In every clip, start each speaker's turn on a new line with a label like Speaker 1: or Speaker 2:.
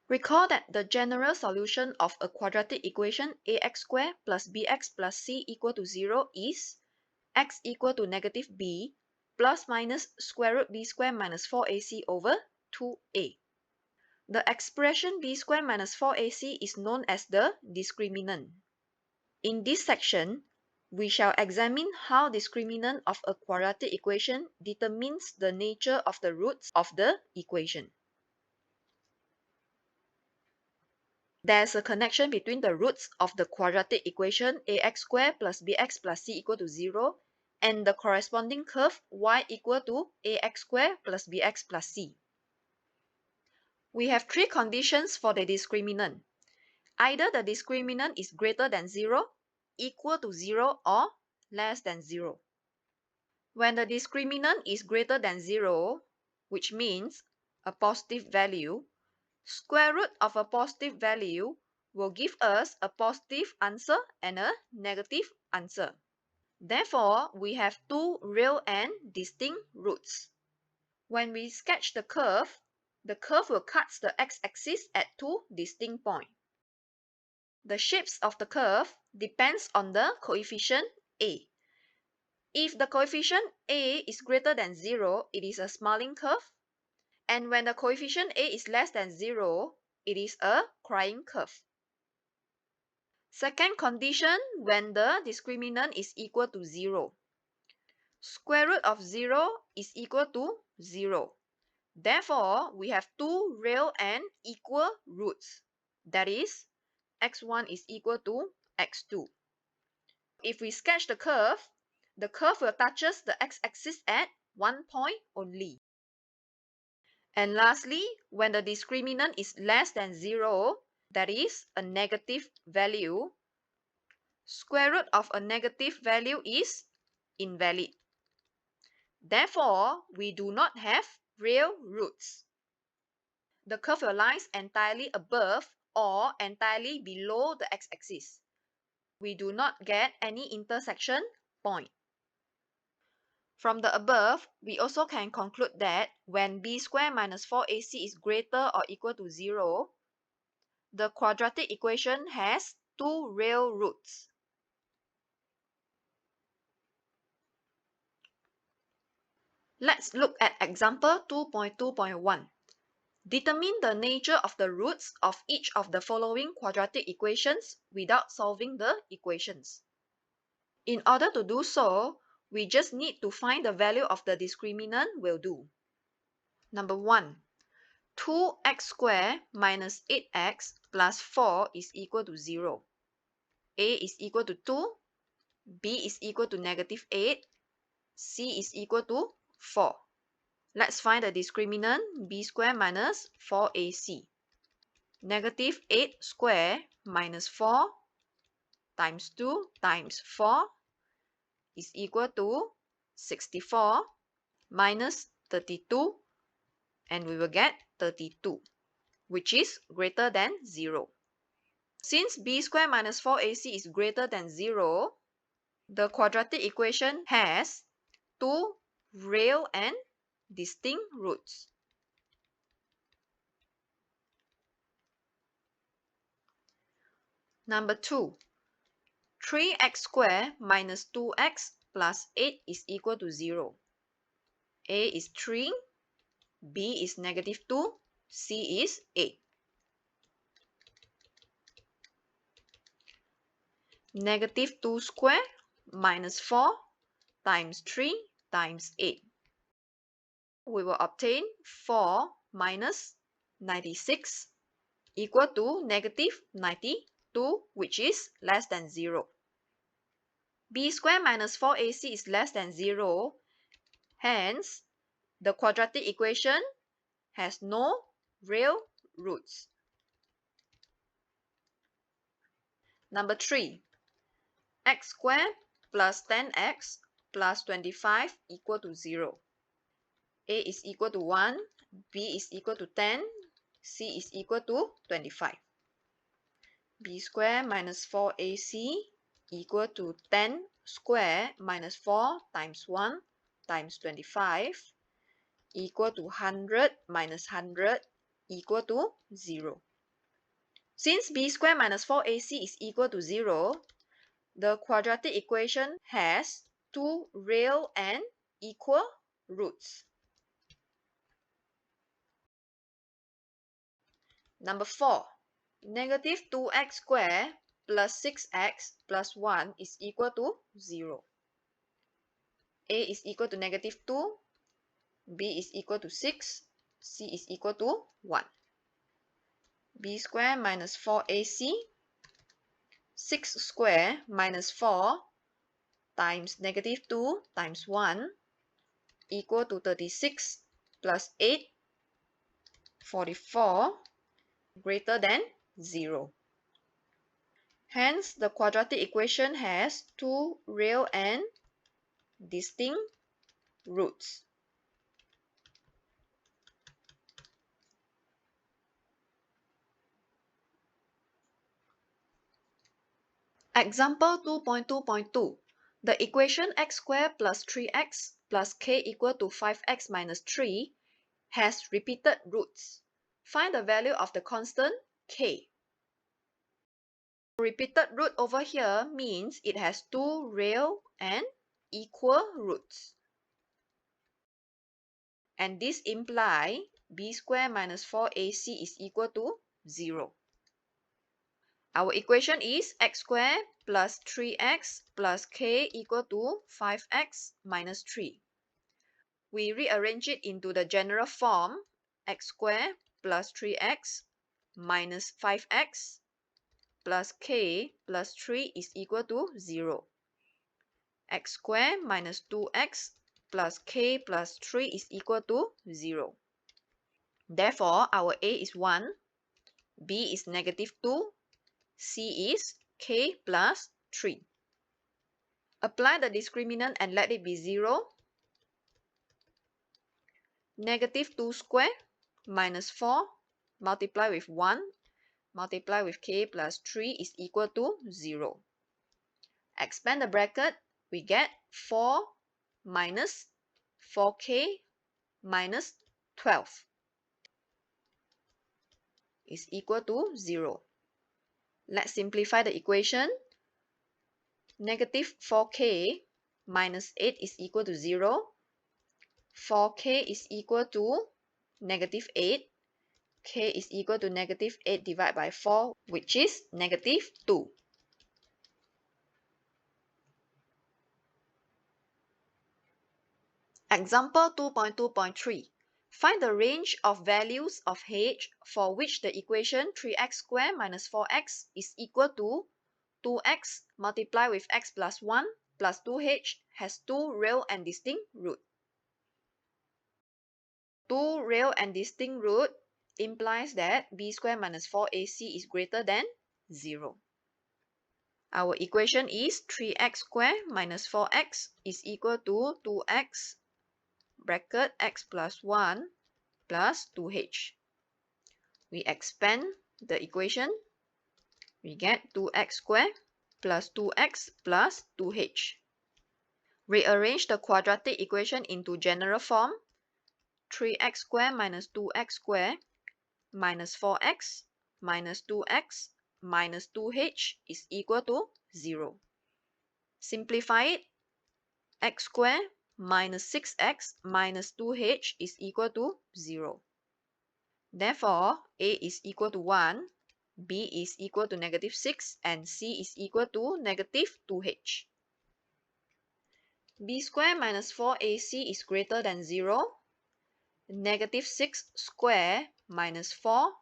Speaker 1: Recall that the general solution of a quadratic equation ax squared plus bx plus c equal to 0 is x equal to negative b plus minus square root b squared minus 4ac over 2a. The expression b squared minus 4ac is known as the discriminant. In this section, we shall examine how discriminant of a quadratic equation determines the nature of the roots of the equation. There's a connection between the roots of the quadratic equation ax squared plus bx plus c equal to 0 and the corresponding curve y equal to ax squared plus bx plus c. We have three conditions for the discriminant. Either the discriminant is greater than 0, equal to 0, or less than 0. When the discriminant is greater than 0, which means a positive value, square root of a positive value will give us a positive answer and a negative answer. Therefore, we have two real and distinct roots. When we sketch the curve will cut the x-axis at two distinct points. The shapes of the curve depends on the coefficient a. If the coefficient a is greater than 0, it is a smiling curve. And when the coefficient a is less than 0, it is a crying curve. Second condition, when the discriminant is equal to 0. Square root of 0 is equal to 0. Therefore, we have two real and equal roots. That is, x1 is equal to x2. If we sketch the curve will touches the x-axis at one point only. And lastly, when the discriminant is less than 0, that is a negative value, square root of a negative value is invalid. Therefore, we do not have real roots. The curve lies entirely above or entirely below the x-axis. We do not get any intersection point. From the above, we also can conclude that when b squared minus 4ac is greater or equal to 0, the quadratic equation has two real roots. Let's look at example 2.2.1. Determine the nature of the roots of each of the following quadratic equations without solving the equations. In order to do so, we just need to find the value of the discriminant will do. Number 1. 2x squared minus 8x plus 4 is equal to 0. A is equal to 2, B is equal to negative 8, C is equal to 4. Let's find the discriminant b squared minus 4ac. Negative 8 squared minus 4 times 2 times 4 is equal to 64 minus 32, and we will get 32, which is greater than 0. Since b squared minus 4ac is greater than 0, the quadratic equation has two real and distinct roots. Number 2. 3x squared minus 2x plus 8 is equal to 0. A is 3, B is negative 2, C is 8. Negative 2 squared minus 4 times 3 times 8. We will obtain 4 minus 96 equal to negative 92, which is less than 0. b squared minus 4ac is less than 0. Hence, the quadratic equation has no real roots. Number 3. X squared plus 10x plus 25 equal to 0. A is equal to 1, B is equal to 10, C is equal to 25. B squared minus 4ac equal to 10 squared minus 4 times 1 times 25 equal to 100 minus 100 equal to 0. Since b squared minus 4ac is equal to 0, the quadratic equation has two real and equal roots. Number 4. Negative 2x squared plus 6x plus 1 is equal to 0. A is equal to negative 2, B is equal to 6, C is equal to 1. B squared minus 4ac, 6 squared minus 4 times negative 2 times 1 equal to 36 plus 8, 44, greater than 0. Hence, the quadratic equation has two real and distinct roots. Example 2.2.2. The equation x squared plus 3x plus k equal to 5x minus 3 has repeated roots. Find the value of the constant k. Repeated root over here means it has two real and equal roots. And this implies b squared minus 4ac is equal to 0. Our equation is x squared plus 3x plus k equal to 5x minus 3. We rearrange it into the general form, x squared plus 3x minus 5x plus k plus 3 is equal to 0. X squared minus 2x plus k plus 3 is equal to 0. Therefore, our A is 1, B is negative 2, C is k plus 3. Apply the discriminant and let it be 0. Negative 2 squared minus 4 multiply with 1 multiply with k plus 3 is equal to 0. Expand the bracket, we get 4 minus 4k minus 12 is equal to 0. Let's simplify the equation. Negative 4k minus 8 is equal to 0. 4k is equal to negative 8. K is equal to negative 8 divided by 4, which is negative 2. Example 2.2.3. Find the range of values of h for which the equation 3x squared minus 4x is equal to 2x multiplied with x plus 1 plus 2h has two real and distinct roots. Two real and distinct roots implies that b squared minus 4ac is greater than 0. Our equation is 3x squared minus 4x is equal to 2x bracket x plus 1 plus 2h. We expand the equation. We get 2x squared plus 2x plus 2h. Rearrange the quadratic equation into general form. 3x squared minus 2x squared minus 4x minus 2x minus 2h is equal to 0. Simplify it. X squared minus 6x minus 2h is equal to 0. Therefore, A is equal to 1, B is equal to negative 6, and C is equal to negative 2h. B squared minus 4ac is greater than 0. Negative 6 squared minus 4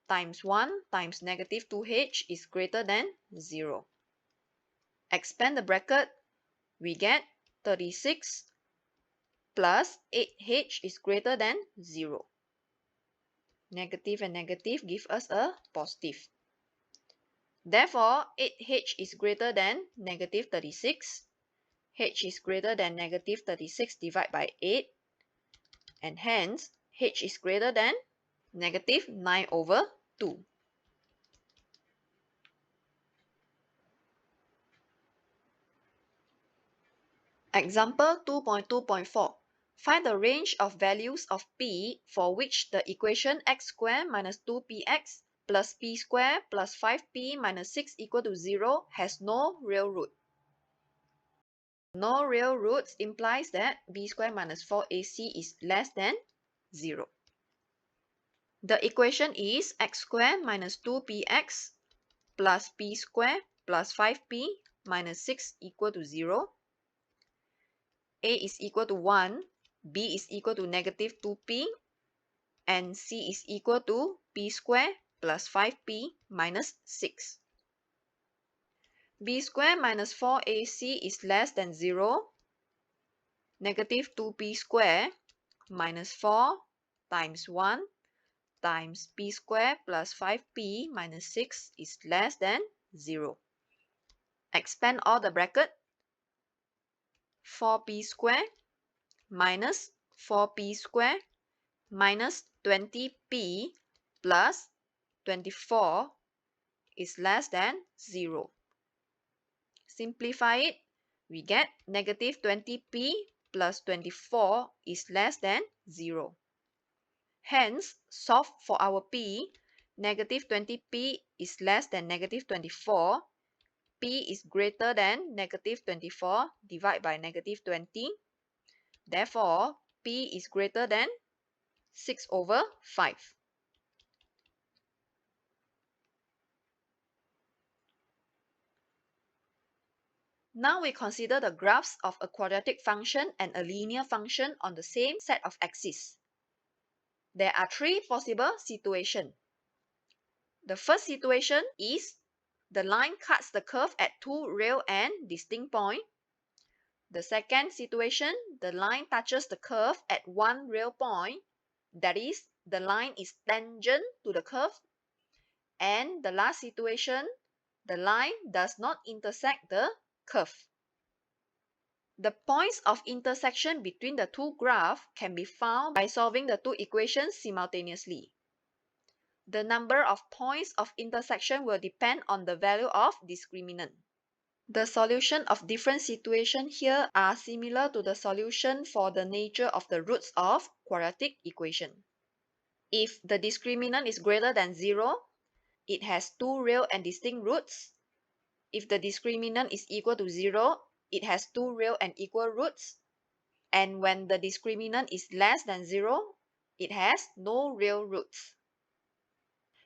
Speaker 1: times 1 times negative 2h is greater than 0. Expand the bracket, we get 36 plus 8h is greater than 0. Negative and negative give us a positive. Therefore, 8h is greater than negative 36. H is greater than negative 36 divided by 8. And hence, h is greater than negative 9 over 2. Example 2.2.4. Find the range of values of p for which the equation x squared minus 2px plus p squared plus 5p minus 6 equal to 0 has no real root. No real roots implies that b squared minus 4ac is less than 0. The equation is x squared minus 2px plus p squared plus 5p minus 6 equal to 0. A is equal to 1, b is equal to negative 2p, and c is equal to p squared plus 5p minus 6. b squared minus 4ac is less than 0. Negative 2p squared minus 4 times 1 times p squared plus 5p minus 6 is less than 0. Expand all the bracket. 4p squared minus 4p squared minus 20p plus 24 is less than 0. Simplify it. We get negative 20p plus 24 is less than 0. Hence, solve for our p. Negative 20p is less than negative 24. P is greater than negative 24 divided by negative 20. Therefore, P is greater than 6 over 5. Now we consider the graphs of a quadratic function and a linear function on the same set of axes. There are three possible situations. The first situation is the line cuts the curve at two real and distinct points. The second situation, the line touches the curve at one real point. That is, the line is tangent to the curve. And the last situation, the line does not intersect the curve. The points of intersection between the two graphs can be found by solving the two equations simultaneously. The number of points of intersection will depend on the value of discriminant. The solution of different situations here are similar to the solution for the nature of the roots of quadratic equation. If the discriminant is greater than 0, it has two real and distinct roots. If the discriminant is equal to 0, it has two real and equal roots. And when the discriminant is less than 0, it has no real roots.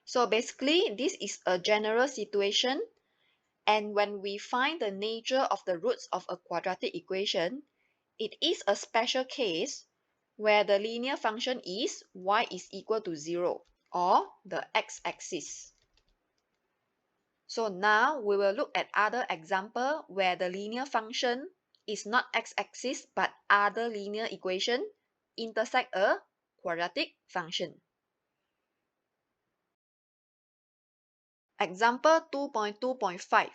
Speaker 1: So basically, this is a general situation. And when we find the nature of the roots of a quadratic equation, it is a special case where the linear function is y is equal to 0 or the x-axis. So now we will look at other example where the linear function is not x-axis but other linear equation intersect a quadratic function. Example 2.2.5.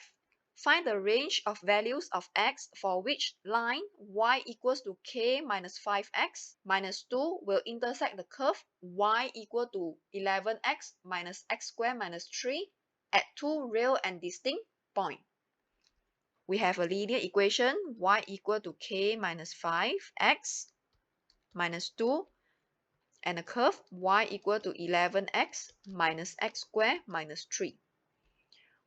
Speaker 1: Find the range of values of x for which line y equals to k minus 5x minus 2 will intersect the curve y equal to 11x minus x squared minus 3 at two real and distinct points. We have a linear equation y equal to k minus 5x minus 2 and a curve y equal to 11x minus x squared minus 3.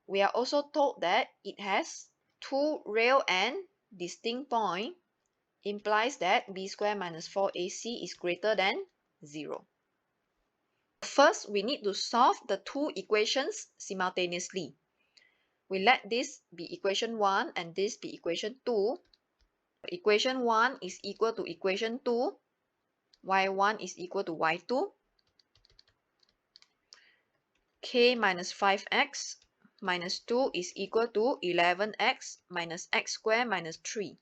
Speaker 1: We are also told that it has two real and distinct points, implies that b squared minus 4ac is greater than 0. First, we need to solve the two equations simultaneously. We let this be equation 1 and this be equation 2. Equation 1 is equal to equation 2. y1 is equal to y2. K minus 5x minus 2 is equal to 11x minus x squared minus 3.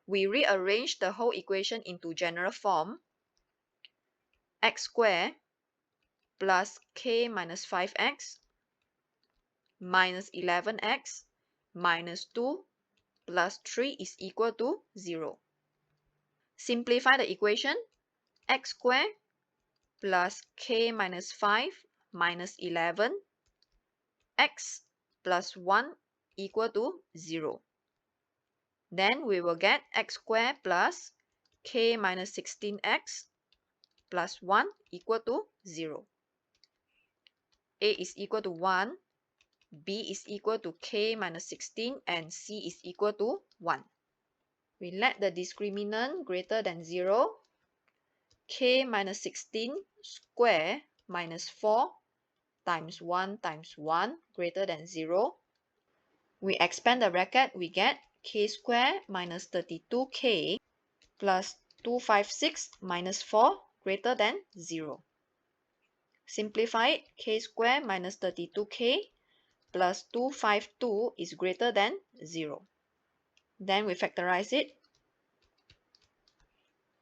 Speaker 1: We rearrange the whole equation into general form. X squared plus k minus 5x minus 11x minus 2 plus 3 is equal to 0. Simplify the equation. X squared plus k minus 5 minus 11 x plus 1 equal to 0. Then we will get x squared plus k minus 16x plus 1 equal to 0. A is equal to 1, B is equal to k minus 16, and C is equal to 1. We let the discriminant greater than 0, k minus 16 square minus 4 times 1 times 1 greater than 0. We expand the bracket, we get k square minus 32k plus 256 minus 4 greater than 0. Simplify it, k square minus 32k plus 252 is greater than 0. Then we factorize it.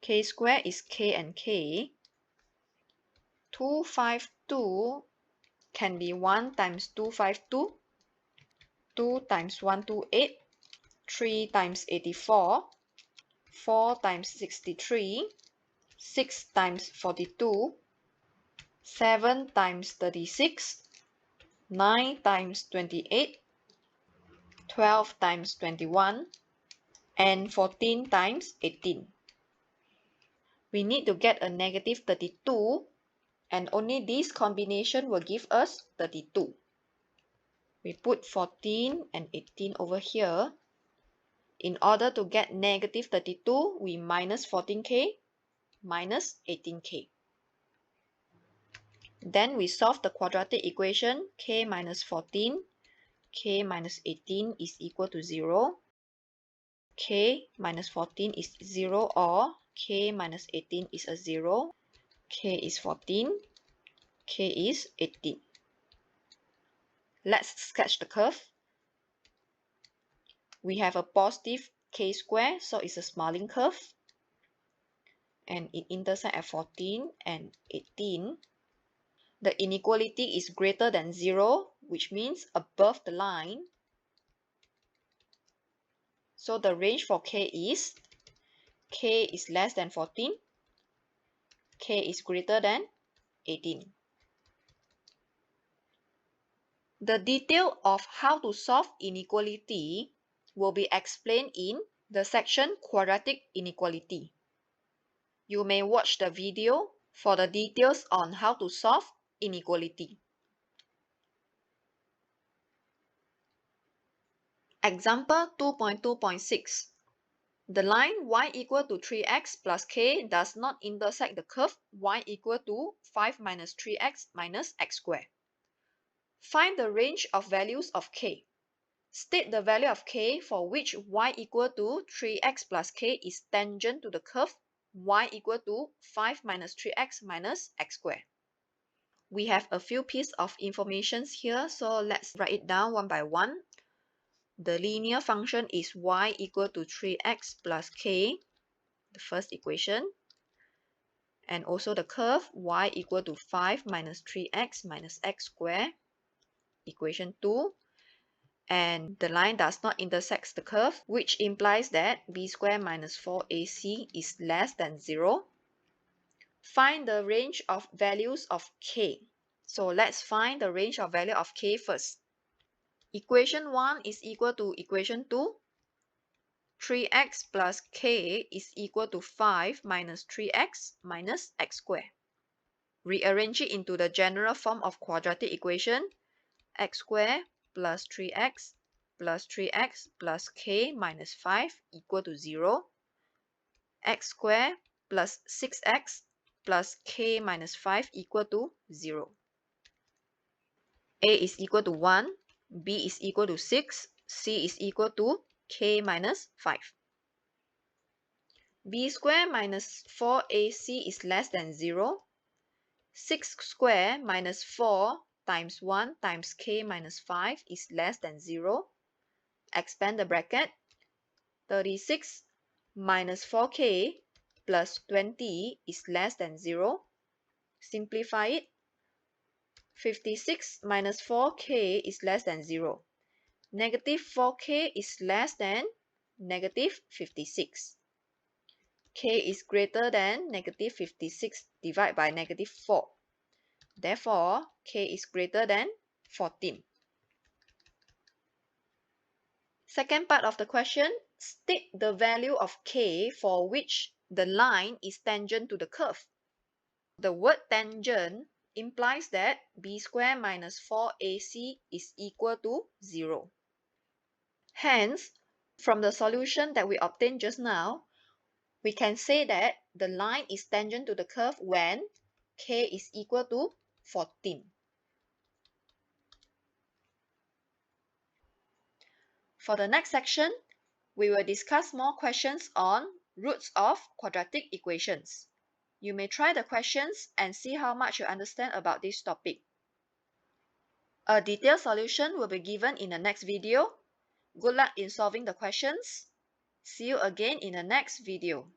Speaker 1: K square is k and k. 252 can be 1 times 252, 2 times 128, 3 times 84, 4 times 63, 6 times 42, 7 times 36, 9 times 28, 12 times 21, and 14 times 18. We need to get a negative 32, and only this combination will give us 32. We put 14 and 18 over here. In order to get negative 32, we minus 14k minus 18k. Then we solve the quadratic equation k minus 14, k minus 18 is equal to 0. K minus 14 is 0, or k minus 18 is a 0. K is 14, k is 18. Let's sketch the curve. We have a positive k square, so it's a smiling curve. And it intersects at 14 and 18. The inequality is greater than 0, which means above the line. So the range for k is less than 14, k is greater than 18. The detail of how to solve inequality will be explained in the section Quadratic Inequality. You may watch the video for the details on how to solve inequality. Example 2.2.6. The line y equal to 3x plus k does not intersect the curve y equal to 5 minus 3x minus x squared. Find the range of values of k. State the value of k for which y equal to 3x plus k is tangent to the curve y equal to 5 minus 3x minus x squared. We have a few pieces of information here, so let's write it down one by one. The linear function is y equal to 3x plus k, the first equation. And also the curve y equal to 5 minus 3x minus x squared, equation 2. And the line does not intersect the curve, which implies that b squared minus 4ac is less than 0. Find the range of values of k. So let's find the range of value of k first. Equation 1 is equal to equation 2. 3x plus k is equal to 5 minus 3x minus x squared. Rearrange it into the general form of quadratic equation. X squared plus 3x plus k minus 5 equal to 0. X squared plus 6x plus k minus 5 equal to 0. A is equal to 1, B is equal to 6, C is equal to k minus 5. B squared minus 4ac is less than 0. 6 squared minus 4 times 1 times k minus 5 is less than 0. Expand the bracket. 36 minus 4k plus 20 is less than 0. Simplify it. 56 minus 4k is less than 0. Negative 4k is less than negative 56. K is greater than negative 56 divided by negative 4. Therefore, k is greater than 14. Second part of the question, state the value of k for which the line is tangent to the curve. The word tangent implies that b squared minus 4ac is equal to 0. Hence, from the solution that we obtained just now, we can say that the line is tangent to the curve when k is equal to 14. For the next section, we will discuss more questions on roots of quadratic equations. You may try the questions and see how much you understand about this topic. A detailed solution will be given in the next video. Good luck in solving the questions. See you again in the next video.